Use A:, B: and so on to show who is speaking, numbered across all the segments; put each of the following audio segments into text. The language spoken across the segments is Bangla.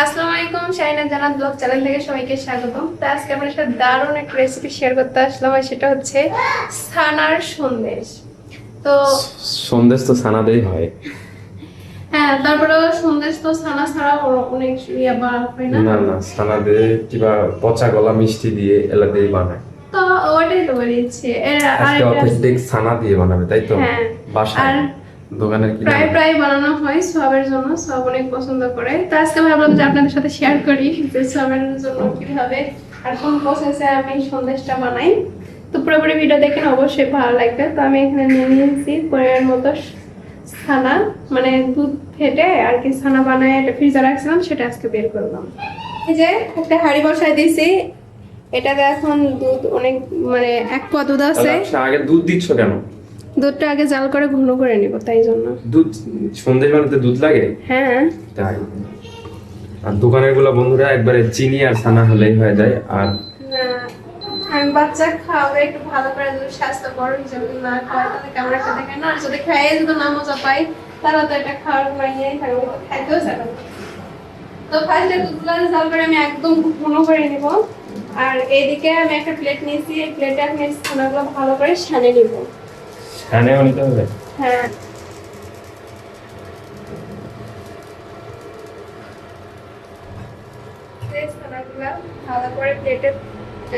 A: আসসালামু আলাইকুম, শাহিনা জান্নাত ব্লগ চ্যানেল থেকে সবাইকে স্বাগতম। তো আজকে আপনার সাথে দারুণ একটা রেসিপি শেয়ার করতে আসলাম, আর সেটা হচ্ছে ছানার সন্দেশ। তো
B: সন্দেশ তো ছানা দিয়েই হয়।
A: হ্যাঁ, তারপরেও সন্দেশ তো ছানা ছাড়া অনেক ইয়ে বানানো হয় না।
B: না না, ছানা দিয়ে কিংবা পচা গলা মিষ্টি দিয়ে এলা দিয়ে বানায়।
A: তো ওটাই তো বলেছি।
B: আজকে অথেন্টিক ছানা দিয়ে বানাবে, তাই তো?
A: হ্যাঁ,
B: বাসায়
A: আর
B: দোকানের কি
A: প্রায় প্রায় বানানো হয় সবের জন্য, সব অনেক পছন্দ করে। তো আজকে ভাবলাম যে আপনাদের সাথে শেয়ার করি যে সবের জন্য কিভাবে আর কোন প্রসেসে আমি সন্দেশটা বানাই। তো পুরোপুরি ভিডিও দেখেন, অবশ্যই ভালো লাগবে। তো আমি এখানে নিয়ে নিয়েছি পরিমাণ মতো ছানা, মানে দুধ ফেটে আর কি ছানা বানায় এটা ফ্রিজে রাখছিলাম, সেটা আজকে বের করলাম। এই যে একটা হাঁড়ি বসাই দিয়েছি, এটাতে এখন দুধ অনেক মানে এক পা দুধ আছে।
B: আচ্ছা, আগে দুধ দিচ্ছ কেন?
A: দুধটা আগে জাল করে ঘন করে নিব, তাই জন্য।
B: দুধ সন্দেশ বানাতে দুধ লাগে?
A: হ্যাঁ,
B: তাই। আর দোকানের গুলো বন্ধুরা একবারে চিনি আর ছানা হলেই হয়ে যায়। আর
A: না, আমি বাচ্চা খাওয়াবে একটু ভালো করে, যদি স্বাস্থ্যকর হিসেবে না খাওয়াই তাহলে কেমন একটা দেখে না। আর যদি খাইয়ে যদি না মজা পাই তাহলে তো এটা খাওয়ার কোনো ইয়েই থাকবে, তো খাইতেও যাবে না। তো ফার্স্টে দুধগুলো জাল করে আমি একদম ঘন করে নিব। আর এইদিকে আমি একটা প্লেট নিয়েছি, এই প্লেটে আমি ছানাগুলো ভালো করে সানে নিব।
B: ছানেও নিতে হবে?
A: হ্যাঁ, এই ছানাগুলো ভালো করে প্লেটে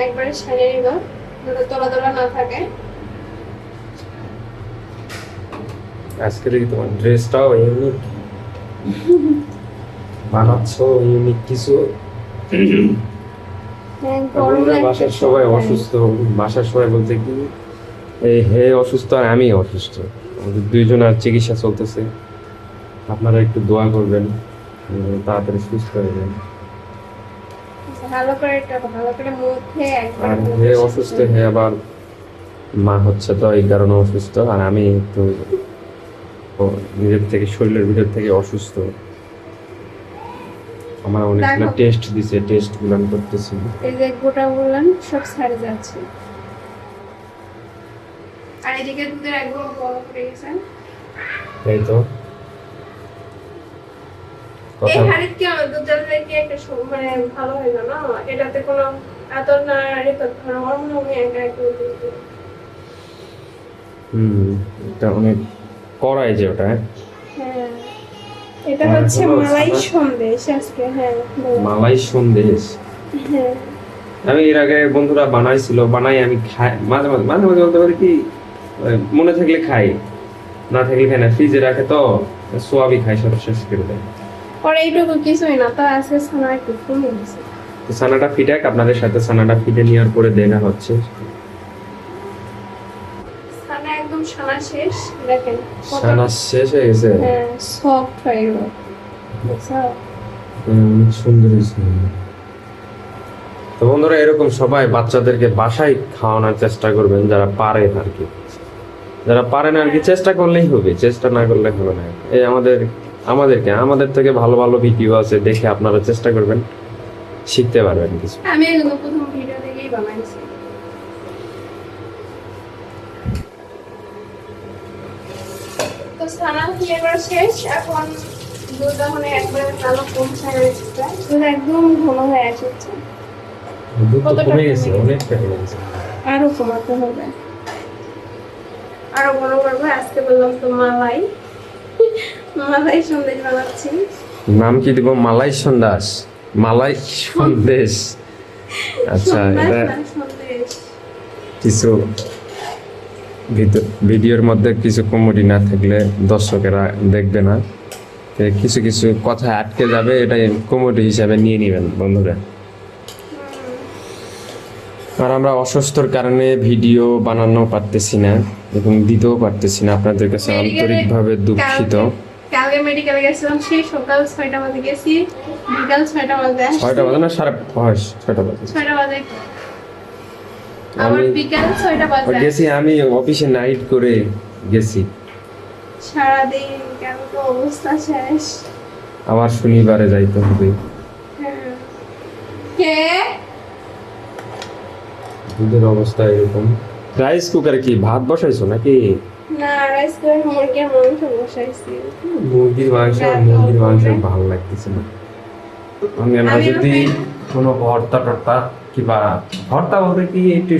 A: একবারে সানে নিব, যাতে তোলা তোলা না থাকে।
B: আজকে দেখি তোমার ড্রেসটাও ইউনিক বানাচ্ছ, ইউনিক কিছু।
A: হ্যাঁ,
B: আমরা
A: গরম
B: বাসার সবাই অসুস্থ। বাসার সবাই বলতে কি, এই হে অসুস্থ আর আমি অসুস্থ, আমাদের দুইজন আর চিকিৎসা চলতেছে। আপনারা একটু দোয়া করবেন, তাড়াতাড়ি সুস্থ হয়ে যান।
A: ভালো করে এটা ভালো করে মুখে একবার
B: আর হে অসুস্থ, হে আবার মা হচ্ছে, তো এই কারণে অসুস্থ। আর আমি একটু নিজের থেকে, শরীরের ভিতর থেকে অসুস্থ। আমার অনেকগুলো টেস্ট দিছে, টেস্ট গুলো আমি করতেছি।
A: এই যে গোটা বললাম সব ছাড়ে যাচ্ছে। আর এদিকে দুধের একদম বরফ হয়ে গেছে।
B: তাই তো
A: এই
B: কথা।
A: হাড়ির কি দুধ জ্বালালে কি একটা মানে ভালো হয় না, এটাতে কোনো এত না এটা হরমোন একা একা
B: এটা অনেক কড়াই যে ওটা।
A: হ্যাঁ, এটা হচ্ছে মালাই সন্দেশ আজকে। হ্যাঁ,
B: মালাই সন্দেশ।
A: হ্যাঁ,
B: আমি এর আগে বন্ধুরা বানাই আমি খাই মাঝে মাঝে মাঝে মাঝে বলতে পারি কি, মনে থাকলে খাই, না থাকলে খাই না। ফ্রিজে রাখে তো সোয়াবি খাই, সব শেষ করে দেয়।
A: পরে এইটুকু কিছুই না, তো আজকে ছানা একটু কমে গেছে।
B: তো ছানাটা ফিটাক, আপনাদের সাথে ছানাটা ফিটে নেওয়ার পরে দেখা হচ্ছে।
A: ছানা একদম ছানা শেষ, দেখেন
B: ছানা শেষ হয়ে গেছে।
A: হ্যাঁ, সফট হয়ে গেল।
B: অনেক সুন্দর হয়েছে। তো বন্ধুরা, এরকম সবাই বাচ্চাদেরকে বাসায় খাওয়ানোর চেষ্টা করবেন, যারা পারেন আর কি। যারা পারেন আর কি, চেষ্টা করলেই হবে, চেষ্টা না করলে হবে না। এই আমাদের থেকে ভালো ভালো ভিডিও আছে, দেখে আপনারা চেষ্টা করবেন, শিখতে পারবেন কিছু।
A: আমি এগুলো প্রথম ভিডিও থেকেই বানাইছি। তো ছানা ফ্লেভার শেষ, এখন দুধ মানে একবারে ভালো কমছে গেছে, দুধ একদম ঘন হয়ে এসেছে।
B: দুধ তো কমে গেছে, অনেকটা কমে গেছে।
A: আরো কমাতে হবে, আরো ঘন করবো। আজকে বললাম তো মালাই সন্দেশ বানাচ্ছি।
B: নাম কি দিব? মালাই সন্দেশ। মালাই সন্দেশ। আচ্ছা, এটা
A: সন্দেশ।
B: কিছু ভিডিওর মধ্যে কিছু কমেডি না থাকলে দর্শকেরা দেখবে না, কিছু কিছু কথা আটকে যাবে, এটাই কমেডি হিসাবে নিয়ে নেবেন বন্ধুরা। আর আমরা অসুস্থর কারণে ভিডিও বানানো পারতেছি না এবং দিতেও পারতেছি না, আপনাদের কাছে আন্তরিকভাবে দুঃখিত।
A: কালকে মেডিকেলে গেছিলাম, সেই সকাল 6টা বাজে গেছি, বিকাল 6টা বাজে
B: 6টা বাজে না, 6:30 বাজে।
A: 6টা বাজে আবার বিকাল 6টা বাজে
B: গেছি। আমি অফিসে নাইট করে গেছি,
A: সারাদিন কেন তো অবস্থা শেষ।
B: আবার শনিবারে যাইতে হবে।
A: হ্যাঁ। কে
B: দুধের অবস্থা এরকম। রাইস কুকারে কি ভাত বসাইছো নাকি?
A: না, রাইস করে মুরগির মাংস বসাইছি।
B: মুরগির মাংস ভালো লাগতেছে না। আমরা
A: আমিও
B: যদি
A: খাই না।
B: কোনো ভর্তা টর্তা কিংবা ভর্তা বলতে কি একটু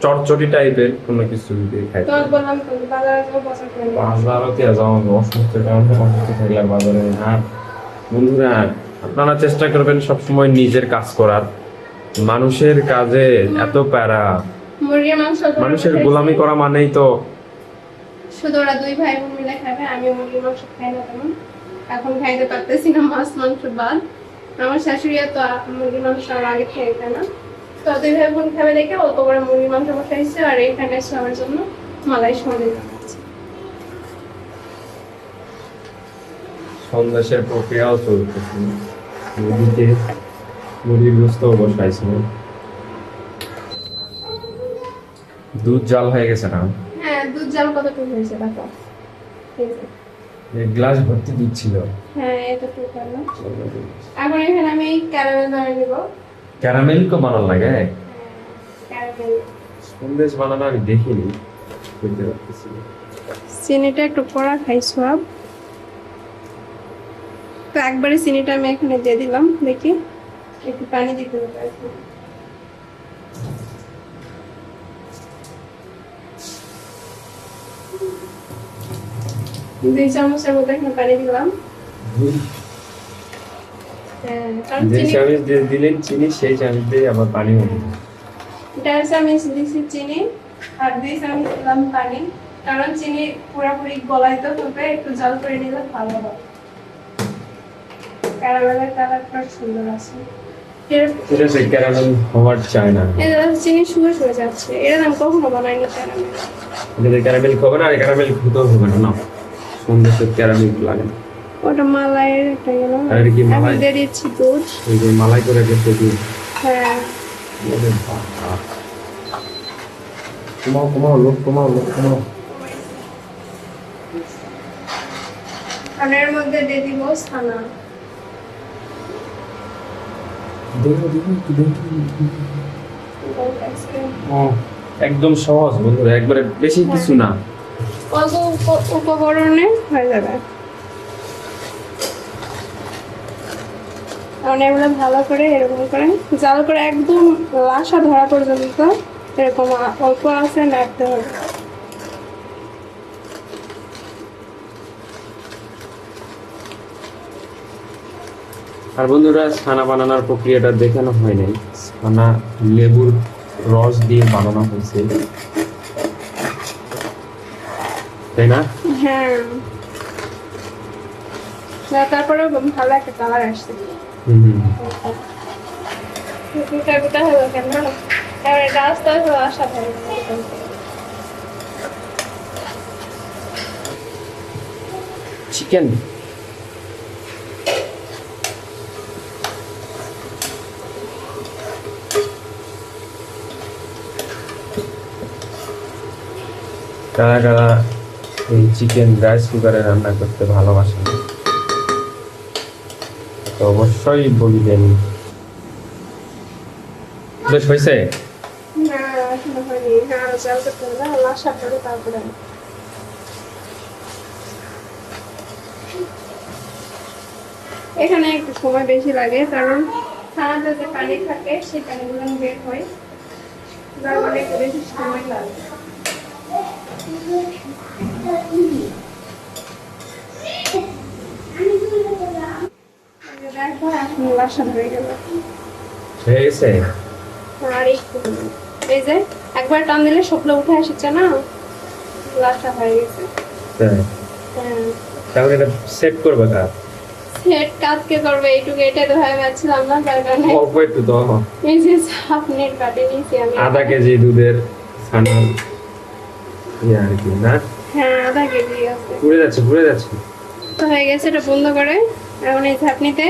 B: চটচটি টাইপের কোনো কিছু যদি খাইতে
A: তোমাকে বললাম তো বাজারে যাবো পছন্দ করি না।
B: বাজারতে যাও অসুস্থ কারণে অসুস্থ থাকলে আর বাজারে আর বন্ধুরা আপনারা চেষ্টা করবেন সবসময় নিজের কাজ করার। মানুষের কাজে এত প্যারা,
A: মুরগির মাংস করে
B: মানুষের
A: খাইছি।
B: গোলামি করা মানেই তো
A: শুধু ওরা দুই ভাই বোন মিলে খাবে, আমি মুরগির মাংস খাই না তেমন। এখন খাইতে পারতেছি না মাছ মাংস বাদ। আমার শাশুড়িও তো মুরগির মাংস আর আগে খেয়ে খায় না। তো দুই ভাই বোন খাবে দেখে অল্প করে মুরগির মাংস বসাইছে, আর এখানে সবার জন্য মালাই সন্দেশ বানাচ্ছি।
B: সন্দেশের প্রক্রিয়াও চলতেছে। মুরগিকে মুরগির গোস্ত বসাইছে, দুধ জাল হয়ে গেছে না,
A: হ্যাঁ, দুধ জাল কতটুকু হয়েছে দেখো। এই যে।
B: এক গ্লাস ভর্তি দুধ ছিল।
A: হ্যাঁ, এতটুকু হলো। এখন এখানে আমি ক্যারামেল বানিয়ে নিব।
B: ক্যারামেল কো বানানো লাগে?
A: ক্যারামেল।
B: সন্দেশ বানানো আমি দেখিনি, বুঝতে পারতেছি না।
A: চিনিটা একটু কড়া খাই সব, তো একবারে চিনিটা আমি এখানে দিয়ে দিলাম। দেখি একটু পানি দিতে হবে আর কি। দুই চামচের মতো এখানে পানি দিলাম। হ্যাঁ, কারণ
B: যে
A: চিনি
B: চামচ দিয়ে দিলেন চিনি, সেই চামচ দিয়ে আবার পানি হবে।
A: 1.5 চামচ দিছি চিনি আর 2 চামচ দিলাম পানি, কারণ চিনি পুরোপুরি গলাইতে হবে, একটু জাল করে নিলে ভালো হবে। ক্যারামেলের কালারটা সুন্দর আছে।
B: এটা সে ক্যারামেল হওয়ার চায় না।
A: এই যে চিনি শুয়ে শুয়ে যাচ্ছে, এটা আমি কখনো বানাইনি ক্যারামেল।
B: এটা ক্যারামেল খাবে না, আর ক্যারামেল খেতেও হবে না, না সন্দেশের ক্যারামেল লাগে না।
A: ওটা মালাইয়ের একটা গেল।
B: আর এটা কি মালাই?
A: আমি দিয়ে দিচ্ছি দুধ।
B: ওই যে মালাই করে রেখেছে দুধ।
A: হ্যাঁ,
B: ওরে বাবা। কমাও কমাও, লোক কমাও, লোক কমাও।
A: আর এর মধ্যে দিয়ে দিব ছানা।
B: দেখো দেখো একটু দেখো। ও, একদম সহজ বন্ধুরা, একবারে বেশি কিছু না।
A: অল্প উপকরণে হয়ে যাবে। কারণ এগুলো ভালো করে এরকম করে জাল করে একদম লাসা ধরা পর্যন্ত এরকম অল্প আছে নাড়তে হবে।
B: আর বন্ধুরা, ছানা বানানোর প্রক্রিয়াটা দেখানো হয় নাই। ছানা লেবুর রস দিয়ে বানানো হয়েছে, তাই না?
A: হ্যাঁ, তারপরে ভালো একটা কালার আসছে। গোটা গোটা হলো কেন, এবার এটা আস্তে আস্তে আসা থাকে।
B: চিকেন কারা কারা এই চিকেন রাইস কুকারে রান্না করতে ভালোবাসেন তো অবশ্যই বলবেন। বেশ হয়েছে?
A: না, এখনো হয়নি। হ্যাঁ, আরো জাল করতে হবে, লাসা করে তারপরে। এখানে একটু সময় বেশি লাগে, কারণ ছানাতে যে পানি থাকে সেই পানিগুলো বের হয়, যার মানে একটু বেশি সময় লাগে। দেখো এখন লাসা হয়ে গেল।
B: হয়ে গেছে?
A: আর একটু এই যে একবার টান দিলে শুকনো উঠে আসছে না, লাসা হয়ে গেছে।
B: হ্যাঁ,
A: হ্যাঁ,
B: তাহলে এটা সেট করবে কার?
A: সেট কাজকে করবে এইটুকু, এটাই তো ভয় পাচ্ছিলাম না, তার কারণে
B: অল্প একটু তো
A: এই যে আপনির কাটে নিয়েছি আমি।
B: আধা কেজি দুধের ছানার ইয়ে আর কি না?
A: হ্যাঁ, আধা কেজি আছে।
B: পুড়ে যাচ্ছে পুড়ে যাচ্ছে।
A: তো হয়ে গেছে, এটা বন্ধ করে এখন এই ঝাপনিতে,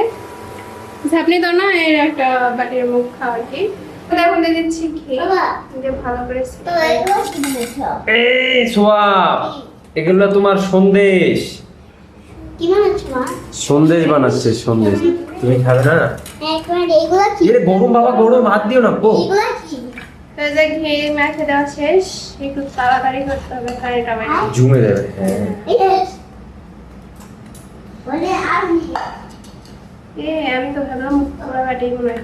A: ঝাপনি তো না, এর একটা বাটির মুখ খাওয়া আর কি। তো এখন দিয়ে দিচ্ছি ঘি, দিয়ে ভালো করে
B: এই সোয়াব, এগুলো তোমার সন্দেশ।
C: কি বানাচ্ছ মা?
B: সন্দেশ বানাচ্ছে, সন্দেশ। তুমি খাবে না?
C: একবার এগুলা কি?
B: এরে গরম বাবা, গরম, হাত দিও না গো।
C: এগুলা কি?
A: তো এই যে ঘি মেখে দেওয়া শেষ, একটু তাড়াতাড়ি করতে হবে, কারিটা বাইরে।
B: জমে যাবে। হ্যাঁ,
C: Yes. বলে আর
A: আমি তো ভাবলাম পুরো বাটি মনে হয়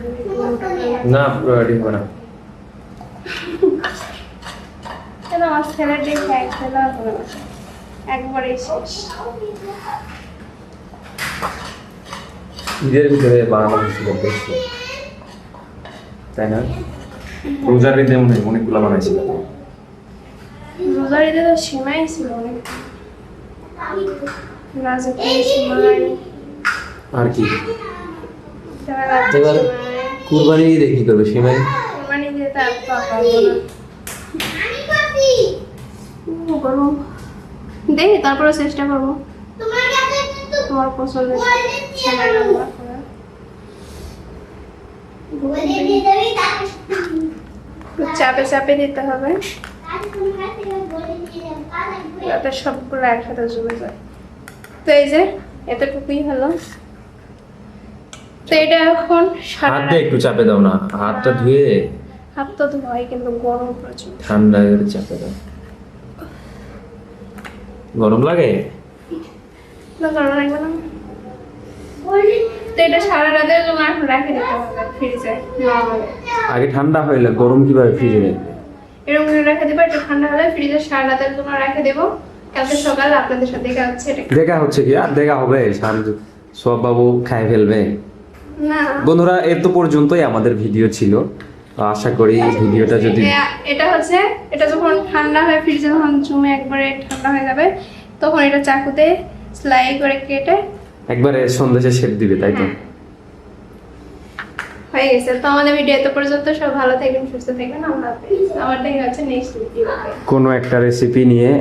B: না পুরো রেডি হবে না।
A: কেন আমার ছেলের দেখে এক খেলা হবে না, একবারে শেষ।
B: ঈদের ভিতরে বানানো হয়েছিল বেশি, তাই না? রোজার ঈদে মনে হয় অনেকগুলো বানাইছিল।
A: রোজার ঈদে তো সীমাই ছিল অনেক, রাজকীয় সীমাই,
B: আর কি
A: তারা রাজ্যের
D: এবার
A: সীমাই,
D: কুরবানি ঈদে কি করবে সীমাই?
A: মানে যে তার পাবো না করবো, দেখি তারপরে চেষ্টা করবো
C: তোমার কাছে কিন্তু
A: তোমার পছন্দের সেলাই রান্না করার।
C: বলে দিয়ে দেবি তাকে
A: একটু চাপে চাপে দিতে হবে
C: তাকে তোমার কাছে বলে দিয়ে দেবো কাজে
A: যাতে সবগুলো একসাথে জমে যায়। তো এই যে এতটুকুই হলো। তো এটা এখন
D: হাত দিয়ে একটু চাপে দাও না, হাতটা ধুয়ে
A: হাত তো ধোয়াই কিন্তু গরম প্রচুর।
D: ঠান্ডা করে চাপে দাও। গরম লাগে?
A: না গরম লাগবে না।
C: বলে
A: তো এটা সারা রাতের জন্য এখন রেখে দিতে হবে ফ্রিজে নরমালি।
D: আগে ঠান্ডা হইলে গরম কিভাবে ফ্রিজে রাখবে?
A: এরকম করে রেখে দেবো, একটু ঠান্ডা হলে ফ্রিজে সারা রাতের জন্য রেখে দেবো। কালকে সকালে আপনাদের সাথে দেখা হচ্ছে। এটা
D: দেখা হচ্ছে কি আর দেখা হবে? সব বাবু খাই ফেলবে।
A: না
D: বন্ধুরা এত পর্যন্তই আমাদের ভিডিও ছিল। তো আশা করি ভিডিওটা যদি
A: এটা হচ্ছে, এটা যখন ঠান্ডা হয় ফ্রিজে যখন জমে একবারে ঠান্ডা হয়ে যাবে তখন এটা চাকুতে স্লাই করে কেটে
D: একবারে সন্দেশে শেপ দিবে, তাই তো?
A: হয়ে গেছে। তো আমাদের ভিডিও এত পর্যন্ত, সব ভালো থাকবেন, সুস্থ থাকবেন, আল্লাহ হাফেজ। আবার দেখা হচ্ছে নেক্সট ভিডিওতে।
D: কোনো একটা রেসিপি নিয়ে